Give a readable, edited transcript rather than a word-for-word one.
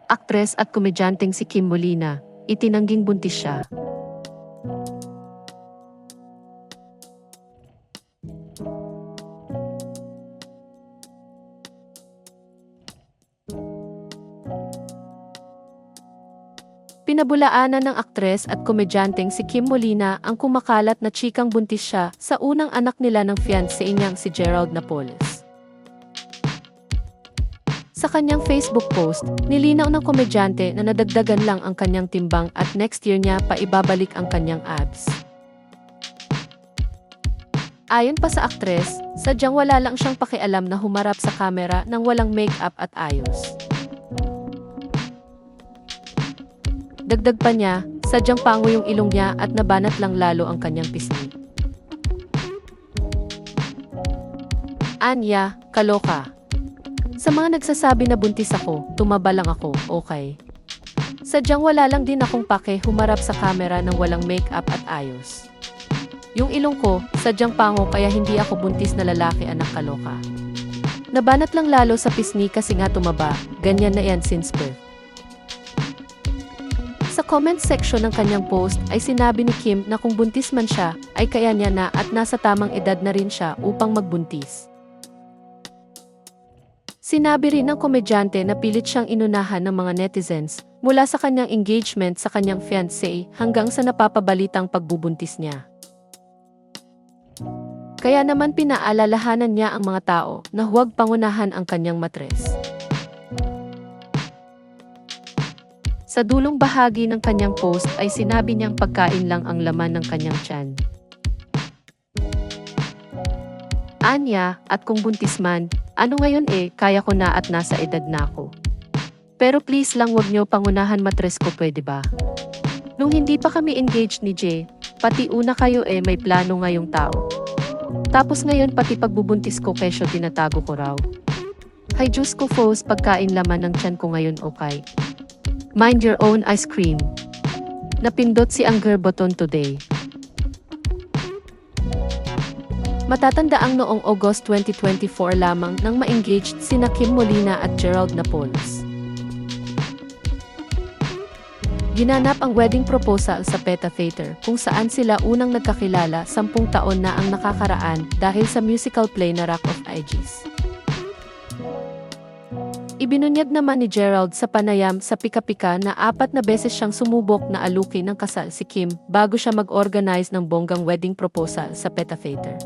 Aktres at komedyanteng si Kim Molina, itinangging buntis siya. Pinabulaanan ng aktres at komedyanteng si Kim Molina ang kumakalat na chikang buntis siya sa unang anak nila ng fiancé niyang si Gerald Napoles. Sa kanyang Facebook post, nilinaw ng komedyante na nadagdagan lang ang kanyang timbang at next year niya pa ibabalik ang kanyang abs. Ayon pa sa aktres, sadyang wala lang siyang pakialam na humarap sa kamera nang walang make-up at ayos. Dagdag pa niya, sadyang pango yung ilong niya at nabanat lang lalo ang kanyang pisngi. Anya, kaloka. Sa mga nagsasabi na buntis ako, tumaba lang ako, okay. Sadyang wala lang din akong pake humarap sa kamera nang walang make-up at ayos. Yung ilong ko, sadyang pango kaya hindi ako buntis na lalaki, anak, kaloka. Nabanat lang lalo sa pisngi kasi nga tumaba, ganyan na yan since birth. Sa comment section ng kanyang post ay sinabi ni Kim na kung buntis man siya, ay kaya niya na at nasa tamang edad na rin siya upang magbuntis. Sinabi rin ng komedyante na pilit siyang inunahan ng mga netizens mula sa kanyang engagement sa kanyang fiancé hanggang sa napapabalitang pagbubuntis niya. Kaya naman pinaalalahanan niya ang mga tao na huwag pangunahan ang kanyang matres. Sa dulong bahagi ng kanyang post ay sinabi niyang pagkain lang ang laman ng kanyang tiyan. Anya, at kung buntis man, ano ngayon kaya ko na at nasa edad na ako. Pero please lang wag niyo pangunahan matres ko, pwede ba? Nung hindi pa kami engaged ni Jay, pati una kayo may plano ngayong tao. Tapos ngayon pati pagbubuntis ko kesyo tinatago ko raw. Hay Diyos ko, Fos, pagkain laman ng tiyan ko ngayon, okay. Mind your own ice cream. Napindot si Anger Button today. Matatandaang noong August 2024 lamang nang ma-engaged sina Kim Molina at Gerald Napoles. Ginanap ang wedding proposal sa PETA Theater kung saan sila unang nagkakilala 10 taon na ang nakakaraan dahil sa musical play na Rock of Ages. Ibinunyag naman ni Gerald sa panayam sa Pika-Pika na 4 na beses siyang sumubok na alukin ng kasal si Kim bago siya mag-organize ng bonggang wedding proposal sa PETA Theater.